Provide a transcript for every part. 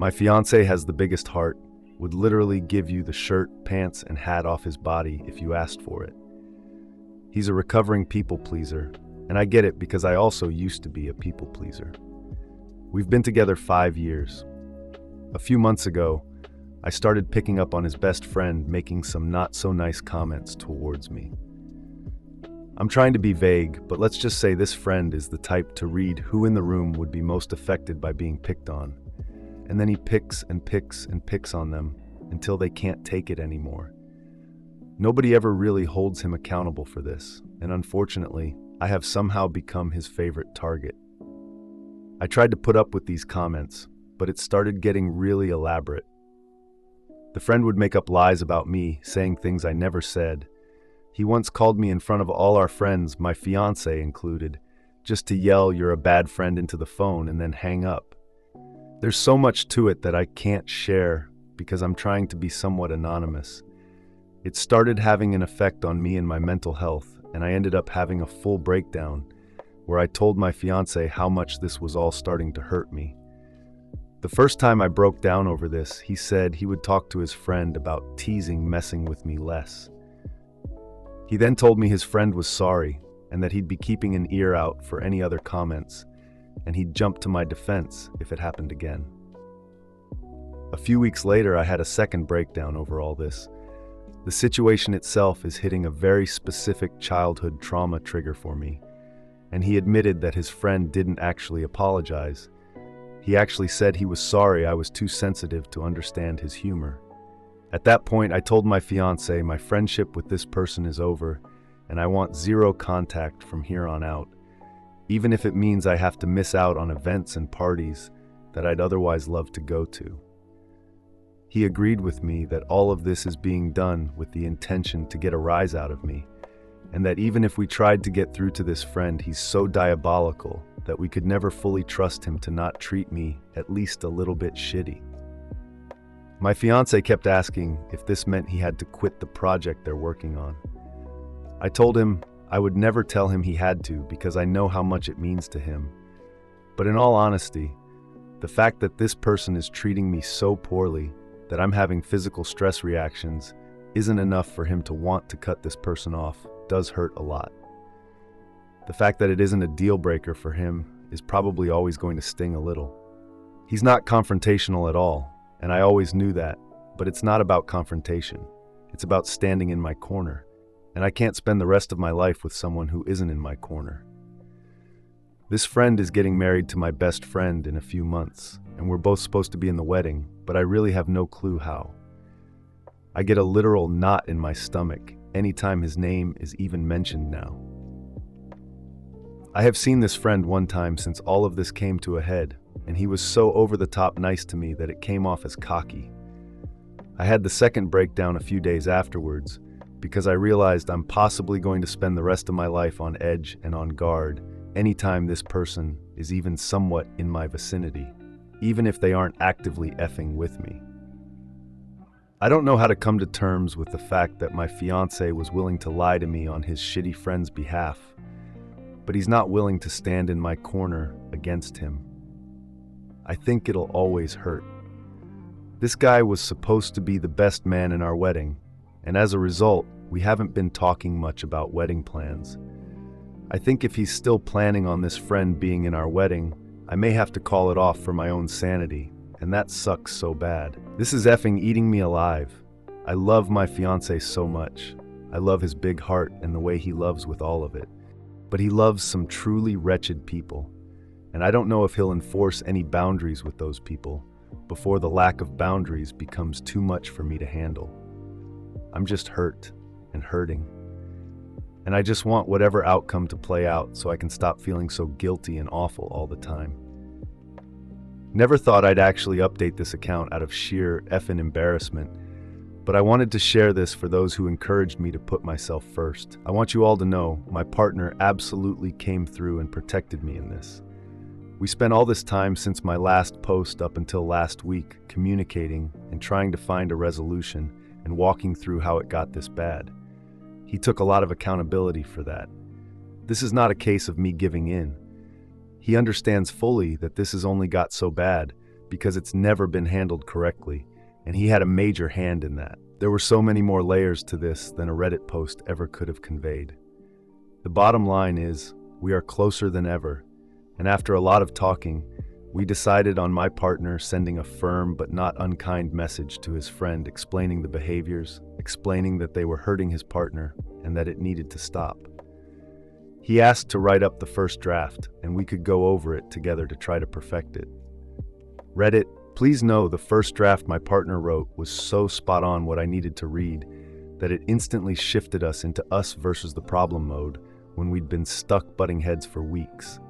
My fiance has the biggest heart, would literally give you the shirt, pants, and hat off his body if you asked for it. He's a recovering people pleaser, and I get it because I also used to be a people pleaser. We've been together 5 years. A few months ago, I started picking up on his best friend making some not-so-nice comments towards me. I'm trying to be vague, but let's just say this friend is the type to read who in the room would be most affected by being picked on. And then he picks and picks and picks on them until they can't take it anymore. Nobody ever really holds him accountable for this, and unfortunately, I have somehow become his favorite target. I tried to put up with these comments, but it started getting really elaborate. The friend would make up lies about me, saying things I never said. He once called me in front of all our friends, my fiance included, just to yell, "You're a bad friend," into the phone and then hang up. There's so much to it that I can't share because I'm trying to be somewhat anonymous. It started having an effect on me and my mental health, and I ended up having a full breakdown where I told my fiance how much this was all starting to hurt me. The first time I broke down over this, he said he would talk to his friend about teasing messing with me less. He then told me his friend was sorry and that he'd be keeping an ear out for any other comments, and he'd jump to my defense if it happened again. A few weeks later, I had a second breakdown over all this. The situation itself is hitting a very specific childhood trauma trigger for me, and he admitted that his friend didn't actually apologize. He actually said he was sorry I was too sensitive to understand his humor. At that point, I told my fiance my friendship with this person is over, and I want zero contact from here on out, even if it means I have to miss out on events and parties that I'd otherwise love to go to. He agreed with me that all of this is being done with the intention to get a rise out of me, and that even if we tried to get through to this friend, he's so diabolical that we could never fully trust him to not treat me at least a little bit shitty. My fiance kept asking if this meant he had to quit the project they're working on. I told him I would never tell him he had to because I know how much it means to him. But in all honesty, the fact that this person is treating me so poorly that I'm having physical stress reactions isn't enough for him to want to cut this person off does hurt a lot. The fact that it isn't a deal breaker for him is probably always going to sting a little. He's not confrontational at all, and I always knew that, but it's not about confrontation. It's about standing in my corner, and I can't spend the rest of my life with someone who isn't in my corner. This friend is getting married to my best friend in a few months, and we're both supposed to be in the wedding, but I really have no clue how. I get a literal knot in my stomach anytime his name is even mentioned now. I have seen this friend one time since all of this came to a head, and he was so over-the-top nice to me that it came off as cocky. I had the second breakdown a few days afterwards because I realized I'm possibly going to spend the rest of my life on edge and on guard anytime this person is even somewhat in my vicinity, even if they aren't actively effing with me. I don't know how to come to terms with the fact that my fiance was willing to lie to me on his shitty friend's behalf, but he's not willing to stand in my corner against him. I think it'll always hurt. This guy was supposed to be the best man in our wedding, and as a result, we haven't been talking much about wedding plans. I think if he's still planning on this friend being in our wedding, I may have to call it off for my own sanity, and that sucks so bad. This is effing eating me alive. I love my fiance so much. I love his big heart and the way he loves with all of it. But he loves some truly wretched people, and I don't know if he'll enforce any boundaries with those people before the lack of boundaries becomes too much for me to handle. I'm just hurt and hurting, and I just want whatever outcome to play out so I can stop feeling so guilty and awful all the time. Never thought I'd actually update this account out of sheer effing embarrassment, but I wanted to share this for those who encouraged me to put myself first. I want you all to know my partner absolutely came through and protected me in this. We spent all this time since my last post up until last week communicating and trying to find a resolution and walking through how it got this bad. He took a lot of accountability for that. This is not a case of me giving in. He understands fully that this has only got so bad because it's never been handled correctly, and he had a major hand in that. There were so many more layers to this than a Reddit post ever could have conveyed. The bottom line is, we are closer than ever, and after a lot of talking, we decided on my partner sending a firm but not unkind message to his friend explaining the behaviors, explaining that they were hurting his partner, and that it needed to stop. He asked to write up the first draft, and we could go over it together to try to perfect it. Reddit, please know the first draft my partner wrote was so spot on what I needed to read that it instantly shifted us into us versus the problem mode when we'd been stuck butting heads for weeks.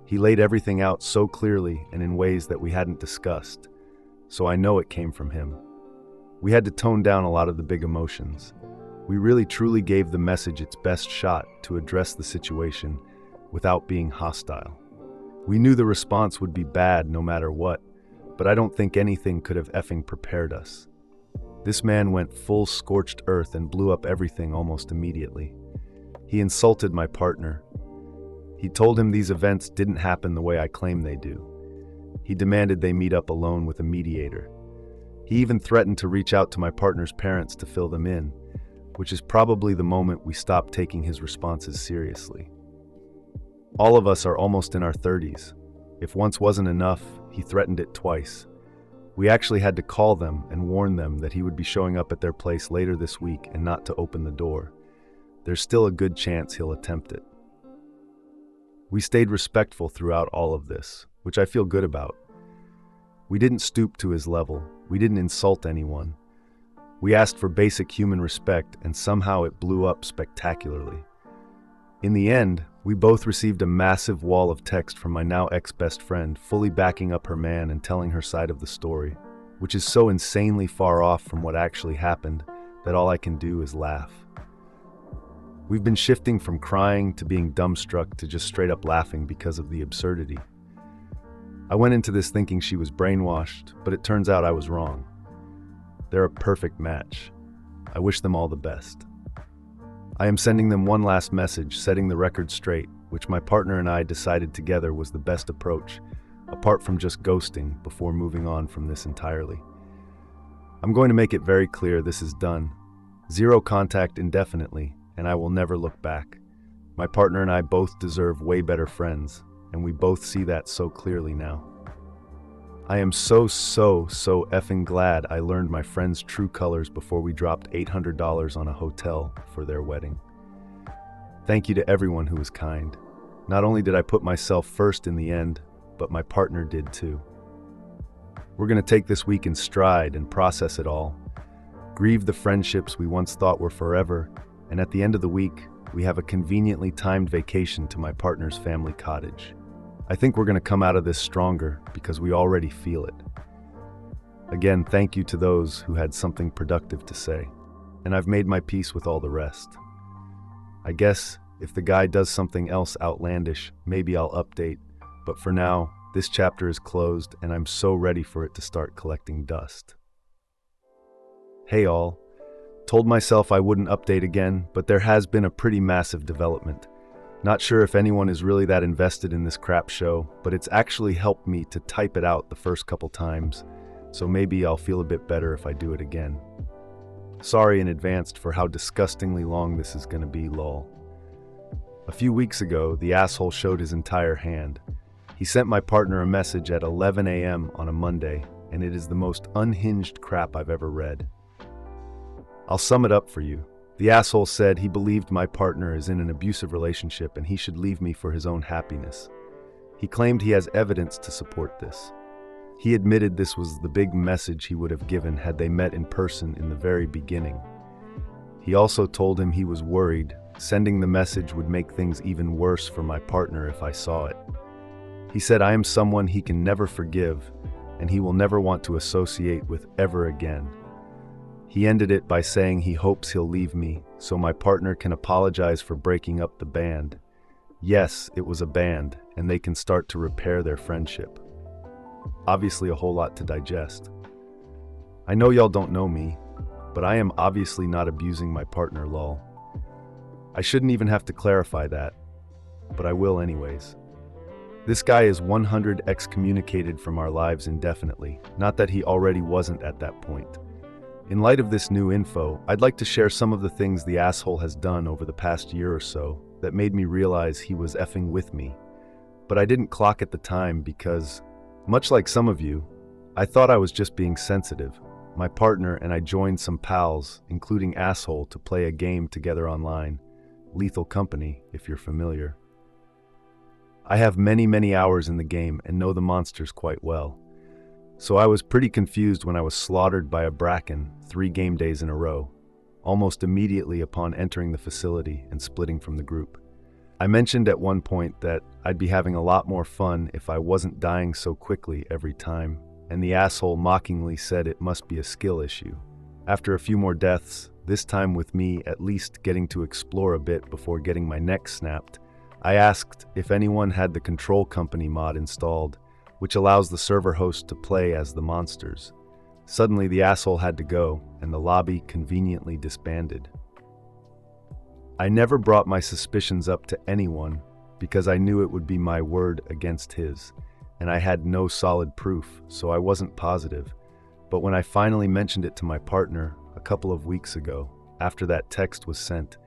He laid everything out so clearly and in ways that we hadn't discussed, so I know it came from him. We had to tone down a lot of the big emotions. We really truly gave the message its best shot to address the situation without being hostile. We knew the response would be bad no matter what, but I don't think anything could have effing prepared us. This man went full scorched earth and blew up everything almost immediately. He insulted my partner. He told him these events didn't happen the way I claim they do. He demanded they meet up alone with a mediator. He even threatened to reach out to my partner's parents to fill them in, which is probably the moment we stopped taking his responses seriously. All of us are almost in our 30s. If once wasn't enough, he threatened it twice. We actually had to call them and warn them that he would be showing up at their place later this week and not to open the door. There's still a good chance he'll attempt it. We stayed respectful throughout all of this, which I feel good about. We didn't stoop to his level. We didn't insult anyone. We asked for basic human respect, and somehow it blew up spectacularly. In the end, we both received a massive wall of text from my now ex-best friend, fully backing up her man and telling her side of the story, which is so insanely far off from what actually happened that all I can do is laugh. We've been shifting from crying to being dumbstruck to just straight up laughing because of the absurdity. I went into this thinking she was brainwashed, but it turns out I was wrong. They're a perfect match. I wish them all the best. I am sending them one last message, setting the record straight, which my partner and I decided together was the best approach, apart from just ghosting before moving on from this entirely. I'm going to make it very clear this is done. Zero contact indefinitely, and I will never look back. My partner and I both deserve way better friends, and we both see that so clearly now. I am so effing glad I learned my friend's true colors before we dropped $800 on a hotel for their wedding. Thank you to everyone who was kind. Not only did I put myself first in the end, but my partner did too. We're going to take this week in stride and process it all. Grieve the friendships we once thought were forever, and at the end of the week, we have a conveniently timed vacation to my partner's family cottage. I think we're going to come out of this stronger because we already feel it. Again, thank you to those who had something productive to say, and I've made my peace with all the rest. I guess if the guy does something else outlandish, maybe I'll update, but for now, this chapter is closed and I'm so ready for it to start collecting dust. Hey all. Told myself I wouldn't update again, but there has been a pretty massive development. Not sure if anyone is really that invested in this crap show, but it's actually helped me to type it out the first couple times, so maybe I'll feel a bit better if I do it again. Sorry in advance for how disgustingly long this is gonna be, lol. A few weeks ago, the asshole showed his entire hand. He sent my partner a message at 11 a.m. on a Monday, and it is the most unhinged crap I've ever read. I'll sum it up for you. The asshole said he believed my partner is in an abusive relationship and he should leave me for his own happiness. He claimed he has evidence to support this. He admitted this was the big message he would have given had they met in person in the very beginning. He also told him he was worried. Sending the message would make things even worse for my partner if I saw it. He said I am someone he can never forgive and he will never want to associate with ever again. He ended it by saying he hopes he'll leave me so my partner can apologize for breaking up the band. Yes, it was a band, and they can start to repair their friendship. Obviously a whole lot to digest. I know y'all don't know me, but I am obviously not abusing my partner, lol. I shouldn't even have to clarify that, but I will anyways. This guy is 100 excommunicated from our lives indefinitely, not that he already wasn't at that point. In light of this new info, I'd like to share some of the things the asshole has done over the past year or so that made me realize he was effing with me. But I didn't clock at the time because, much like some of you, I thought I was just being sensitive. My partner and I joined some pals, including Asshole, to play a game together online. Lethal Company, if you're familiar. I have many hours in the game and know the monsters quite well. So I was pretty confused when I was slaughtered by a bracken 3 game days in a row, almost immediately upon entering the facility and splitting from the group. I mentioned at one point that I'd be having a lot more fun if I wasn't dying so quickly every time, and the asshole mockingly said it must be a skill issue. After a few more deaths, this time with me at least getting to explore a bit before getting my neck snapped, I asked if anyone had the Control Company mod installed, which allows the server host to play as the monsters. Suddenly the asshole had to go, and the lobby conveniently disbanded. I never brought my suspicions up to anyone because I knew it would be my word against his, and I had no solid proof, so I wasn't positive. But when I finally mentioned it to my partner a couple of weeks ago, after that text was sent,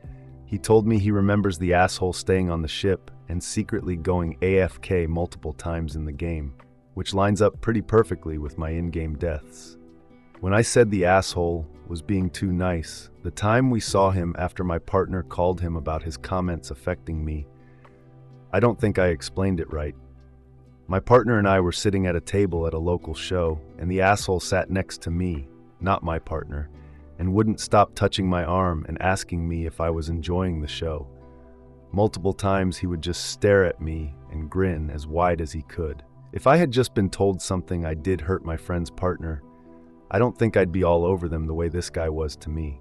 he told me he remembers the asshole staying on the ship and secretly going AFK multiple times in the game, which lines up pretty perfectly with my in-game deaths. When I said the asshole was being too nice, the time we saw him after my partner called him about his comments affecting me, I don't think I explained it right. My partner and I were sitting at a table at a local show, and the asshole sat next to me, not my partner, and wouldn't stop touching my arm and asking me if I was enjoying the show. Multiple times he would just stare at me and grin as wide as he could. If I had just been told something I did hurt my friend's partner, I don't think I'd be all over them the way this guy was to me.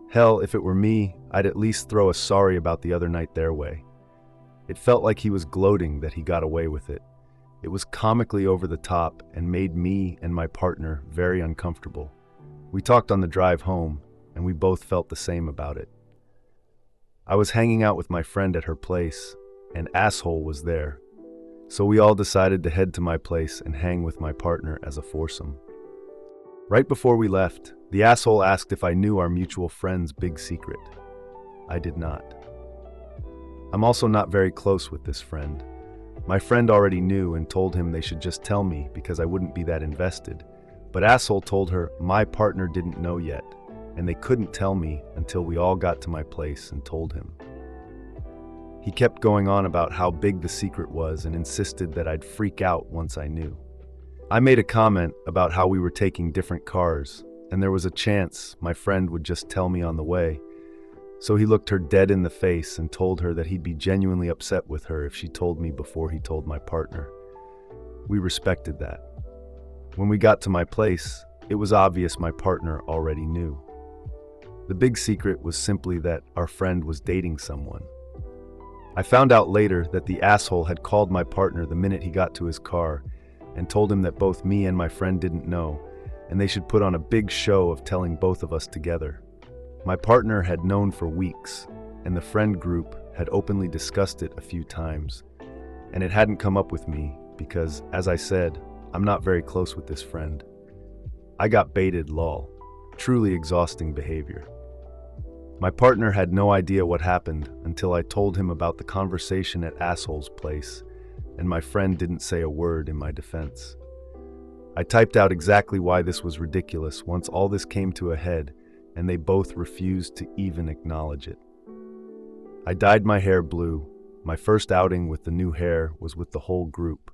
Hell, if it were me, I'd at least throw a sorry about the other night their way. It felt like he was gloating that he got away with it. It was comically over the top and made me and my partner very uncomfortable. We talked on the drive home, and we both felt the same about it. I was hanging out with my friend at her place, and Asshole was there. So we all decided to head to my place and hang with my partner as a foursome. Right before we left, the asshole asked if I knew our mutual friend's big secret. I did not. I'm also not very close with this friend. My friend already knew and told him they should just tell me because I wouldn't be that invested. But Asshole told her my partner didn't know yet, and they couldn't tell me until we all got to my place and told him. He kept going on about how big the secret was and insisted that I'd freak out once I knew. I made a comment about how we were taking different cars, and there was a chance my friend would just tell me on the way. So he looked her dead in the face and told her that he'd be genuinely upset with her if she told me before he told my partner. We respected that. When we got to my place, it was obvious my partner already knew. The big secret was simply that our friend was dating someone. I found out later that the asshole had called my partner the minute he got to his car and told him that both me and my friend didn't know, and they should put on a big show of telling both of us together. My partner had known for weeks, and the friend group had openly discussed it a few times, and it hadn't come up with me because, as I said, I'm not very close with this friend. I got baited, lol. Truly exhausting behavior. My partner had no idea what happened until I told him about the conversation at Asshole's place, and my friend didn't say a word in my defense. I typed out exactly why this was ridiculous once all this came to a head, and they both refused to even acknowledge it. I dyed my hair blue. My first outing with the new hair was with the whole group.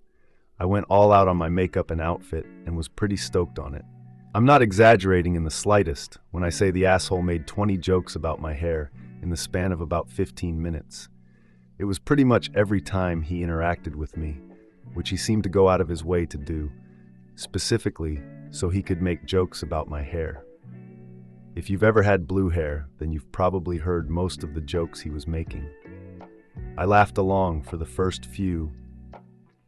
I went all out on my makeup and outfit and was pretty stoked on it. I'm not exaggerating in the slightest when I say the asshole made 20 jokes about my hair in the span of about 15 minutes. It was pretty much every time he interacted with me, which he seemed to go out of his way to do, specifically so he could make jokes about my hair. If you've ever had blue hair, then you've probably heard most of the jokes he was making. I laughed along for the first few.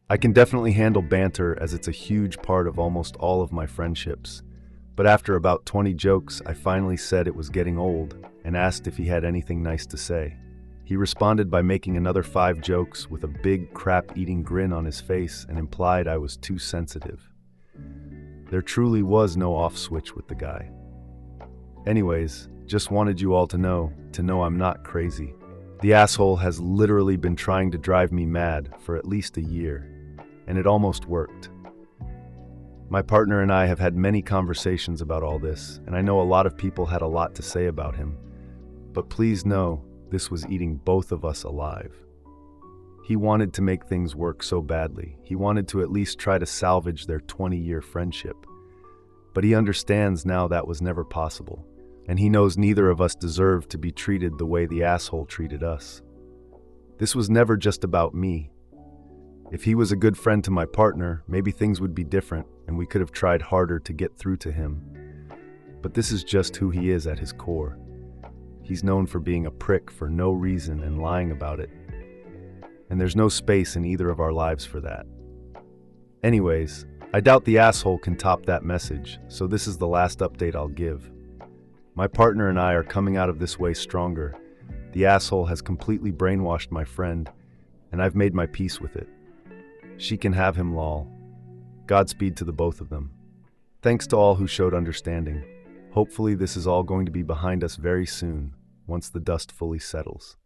I can definitely handle banter as it's a huge part of almost all of my friendships, but after about 20 jokes, I finally said it was getting old and asked if he had anything nice to say. He responded by making another 5 jokes with a big crap-eating grin on his face and implied I was too sensitive. There truly was no off switch with the guy. Anyways, just wanted you all to know I'm not crazy. The asshole has literally been trying to drive me mad for at least a year, and it almost worked. My partner and I have had many conversations about all this, and I know a lot of people had a lot to say about him. But please know, this was eating both of us alive. He wanted to make things work so badly. He wanted to at least try to salvage their 20-year friendship. But he understands now that was never possible, and he knows neither of us deserved to be treated the way the asshole treated us. This was never just about me. If he was a good friend to my partner, maybe things would be different, and we could have tried harder to get through to him. But this is just who he is at his core. He's known for being a prick for no reason and lying about it. And there's no space in either of our lives for that. Anyways, I doubt the asshole can top that message, so this is the last update I'll give. My partner and I are coming out of this way stronger. The asshole has completely brainwashed my friend, and I've made my peace with it. She can have him, lol. Godspeed to the both of them. Thanks to all who showed understanding. Hopefully this is all going to be behind us very soon, once the dust fully settles.